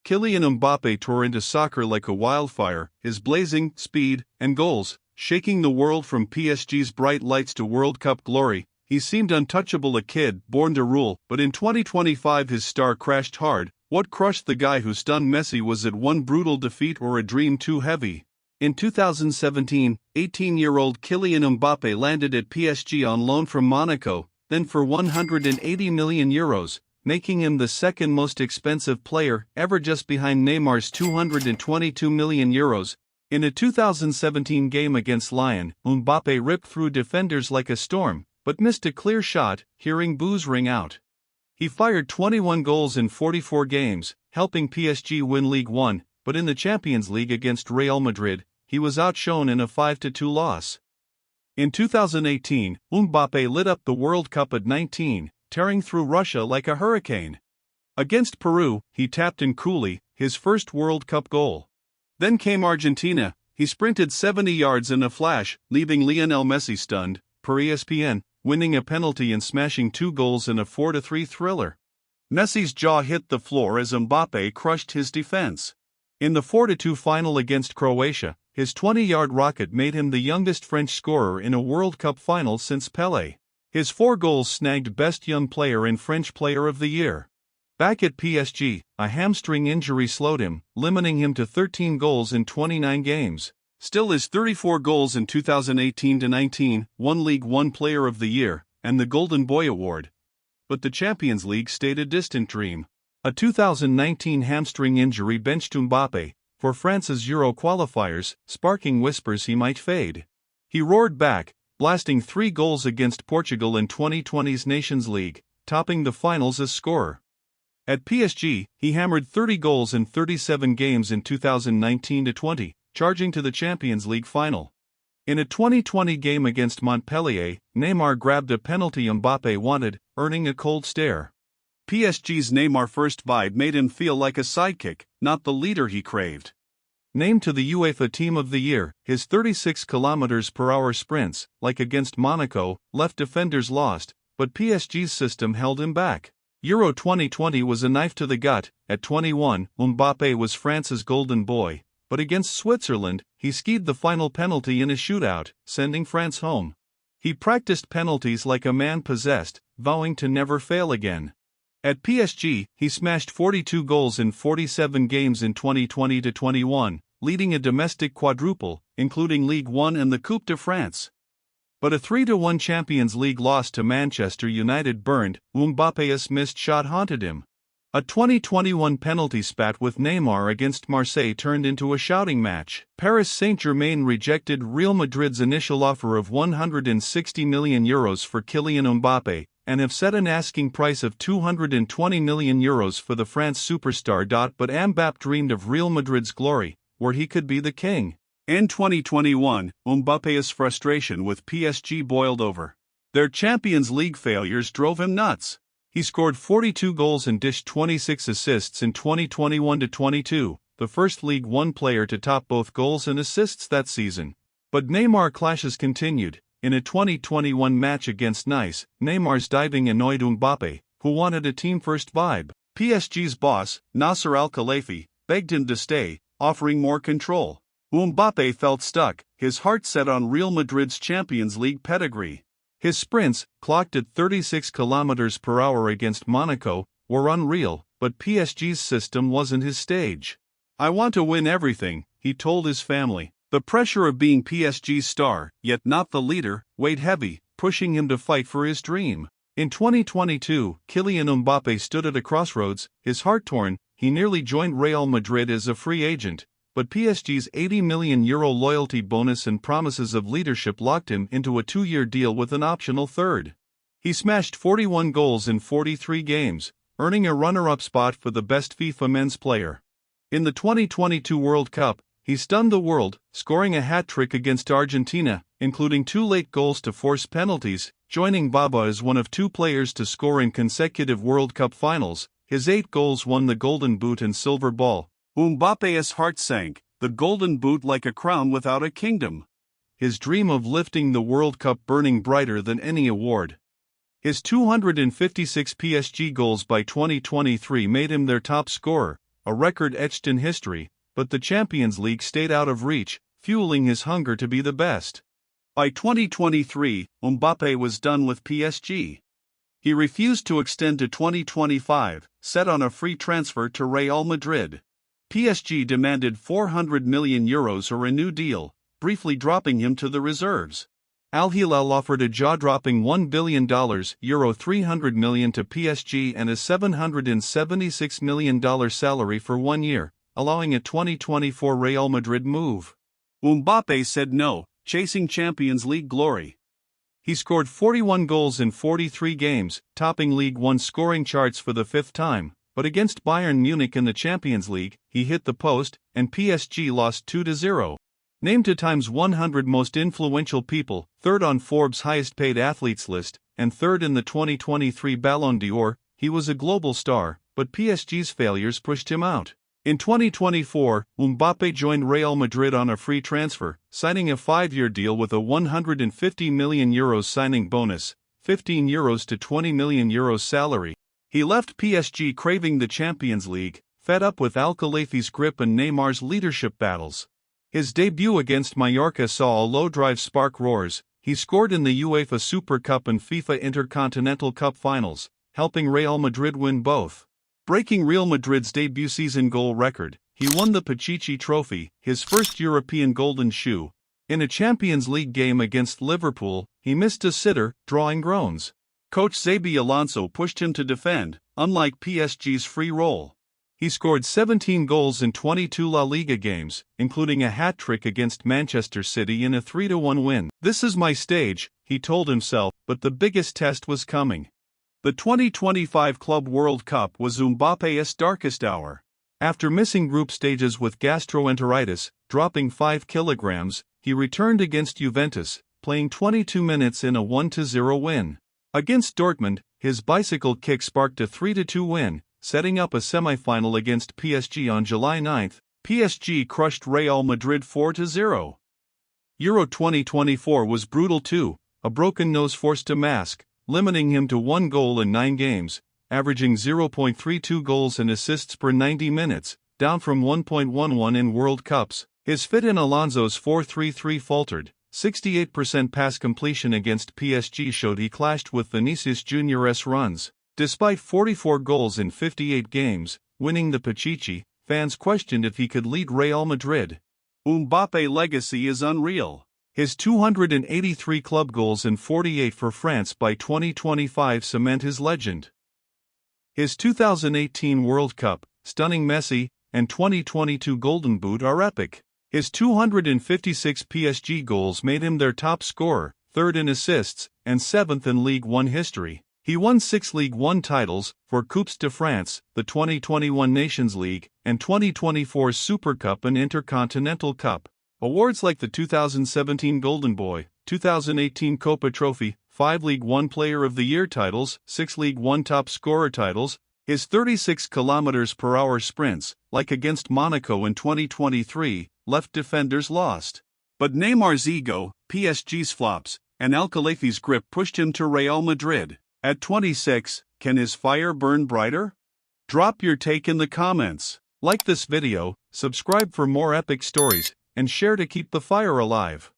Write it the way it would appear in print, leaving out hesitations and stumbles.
Kylian Mbappé tore into soccer like a wildfire, his blazing speed and goals shaking the world from PSG's bright lights to World Cup glory. He seemed untouchable, a kid born to rule, but in 2025 his star crashed hard. What crushed the guy who stunned Messi? Was it one brutal defeat or a dream too heavy? In 2017, 18-year-old Kylian Mbappé landed at PSG on loan from Monaco, then for €180 million, making him the second most expensive player ever, just behind Neymar's €222 million. In a 2017 game against Lyon, Mbappé ripped through defenders like a storm, but missed a clear shot, hearing boos ring out. He fired 21 goals in 44 games, helping PSG win Ligue 1, but in the Champions League against Real Madrid, he was outshone in a 5-2 loss. In 2018, Mbappé lit up the World Cup at 19, tearing through Russia like a hurricane. Against Peru, he tapped in coolly, his first World Cup goal. Then came Argentina. He sprinted 70 yards in a flash, leaving Lionel Messi stunned, per ESPN, winning a penalty and smashing 2 goals in a 4-3 thriller. Messi's jaw hit the floor as Mbappé crushed his defense. In the 4-2 final against Croatia, his 20-yard rocket made him the youngest French scorer in a World Cup final since Pelé. His 4 goals snagged Best Young Player and French Player of the Year. Back at PSG, a hamstring injury slowed him, limiting him to 13 goals in 29 games. Still, his 34 goals in 2018-19 won League One Player of the Year and the Golden Boy Award. But the Champions League stayed a distant dream. A 2019 hamstring injury benched Mbappé for France's Euro qualifiers, sparking whispers he might fade. He roared back, blasting 3 goals against Portugal in 2020's Nations League, topping the finals as scorer. At PSG, he hammered 30 goals in 37 games in 2019-20, charging to the Champions League final. In a 2020 game against Montpellier, Neymar grabbed a penalty Mbappé wanted, earning a cold stare. PSG's Neymar first vibe made him feel like a sidekick, not the leader he craved. Named to the UEFA Team of the Year, his 36 km/h sprints, like against Monaco, left defenders lost, but PSG's system held him back. Euro 2020 was a knife to the gut. At 21, Mbappé was France's golden boy, but against Switzerland, he skied the final penalty in a shootout, sending France home. He practiced penalties like a man possessed, vowing to never fail again. At PSG, he smashed 42 goals in 47 games in 2020-21, leading a domestic quadruple, including Ligue 1 and the Coupe de France. But a 3-1 Champions League loss to Manchester United burned. Mbappé's missed shot haunted him. A 2021 penalty spat with Neymar against Marseille turned into a shouting match. Paris Saint-Germain rejected Real Madrid's initial offer of €160 million for Kylian Mbappé, and have set an asking price of €220 million for the France superstar. But Mbappé dreamed of Real Madrid's glory, where he could be the king. In 2021, Mbappé's frustration with PSG boiled over. Their Champions League failures drove him nuts. He scored 42 goals and dished 26 assists in 2021-22, the first Ligue 1 player to top both goals and assists that season. But Neymar clashes continued. In a 2021 match against Nice, Neymar's diving annoyed Mbappé, who wanted a team-first vibe. PSG's boss, Nasser Al-Khelaifi, begged him to stay, offering more control. Mbappé felt stuck, his heart set on Real Madrid's Champions League pedigree. His sprints, clocked at 36 km/h against Monaco, were unreal, but PSG's system wasn't his stage. "I want to win everything," he told his family. The pressure of being PSG's star, yet not the leader, weighed heavy, pushing him to fight for his dream. In 2022, Kylian Mbappé stood at a crossroads, his heart torn. He nearly joined Real Madrid as a free agent, but PSG's €80 million loyalty bonus and promises of leadership locked him into a 2-year deal with an optional third. He smashed 41 goals in 43 games, earning a runner-up spot for the best FIFA men's player. In the 2022 World Cup, he stunned the world, scoring a hat-trick against Argentina, including 2 late goals to force penalties, joining Baba as one of 2 players to score in consecutive World Cup finals. His 8 goals won the Golden Boot and Silver Ball. Mbappé's heart sank, the Golden Boot like a crown without a kingdom. His dream of lifting the World Cup burning brighter than any award. His 256 PSG goals by 2023 made him their top scorer, a record etched in history, but the Champions League stayed out of reach, fueling his hunger to be the best. By 2023, Mbappé was done with PSG. He refused to extend to 2025, set on a free transfer to Real Madrid. PSG demanded €400 million or a new deal, briefly dropping him to the reserves. Al Hilal offered a jaw-dropping $1 billion, €300 million to PSG and a $776 million salary for 1 year, allowing a 2024 Real Madrid move. Mbappé said no, chasing Champions League glory. He scored 41 goals in 43 games, topping League One scoring charts for the 5th time, but against Bayern Munich in the Champions League, he hit the post, and PSG lost 2-0. Named to Time's 100 most influential people, 3rd on Forbes' highest-paid athletes list, and 3rd in the 2023 Ballon d'Or, he was a global star, but PSG's failures pushed him out. In 2024, Mbappé joined Real Madrid on a free transfer, signing a 5-year deal with a €150 million signing bonus, €15 to €20 million salary. He left PSG craving the Champions League, fed up with Al-Khelaïfi's grip and Neymar's leadership battles. His debut against Mallorca saw a low-drive spark roars. He scored in the UEFA Super Cup and FIFA Intercontinental Cup finals, helping Real Madrid win both. Breaking Real Madrid's debut season goal record, he won the Pichichi Trophy, his first European Golden Shoe. In a Champions League game against Liverpool, he missed a sitter, drawing groans. Coach Xabi Alonso pushed him to defend, unlike PSG's free roll. He scored 17 goals in 22 La Liga games, including a hat-trick against Manchester City in a 3-1 win. "This is my stage," he told himself, but the biggest test was coming. The 2025 Club World Cup was Mbappé's darkest hour. After missing group stages with gastroenteritis, dropping 5 kilograms, he returned against Juventus, playing 22 minutes in a 1-0 win. Against Dortmund, his bicycle kick sparked a 3-2 win, setting up a semi-final against PSG on July 9. PSG crushed Real Madrid 4-0. Euro 2024 was brutal too, a broken nose forced to mask, limiting him to 1 goal in 9 games, averaging 0.32 goals and assists per 90 minutes, down from 1.11 in World Cups. His fit in Alonso's 4-3-3 faltered. 68% pass completion against PSG showed he clashed with Vinicius Junior's runs. Despite 44 goals in 58 games, winning the Pichichi, fans questioned if he could lead Real Madrid. Mbappé's legacy is unreal. His 283 club goals and 48 for France by 2025 cement his legend. His 2018 World Cup, stunning Messi, and 2022 Golden Boot are epic. His 256 PSG goals made him their top scorer, 3rd in assists, and 7th in League One history. He won 6 League One titles, for Coupes de France, the 2021 Nations League, and 2024 Super Cup and Intercontinental Cup. Awards like the 2017 Golden Boy, 2018 Copa Trophy, 5 League One Player of the Year titles, 6 League One top scorer titles. His 36 km/h sprints, like against Monaco in 2023, left defenders lost. But Neymar's ego, PSG's flops, and Al-Khelaïfi's grip pushed him to Real Madrid. At 26, can his fire burn brighter? Drop your take in the comments. Like this video, subscribe for more epic stories, and share to keep the fire alive.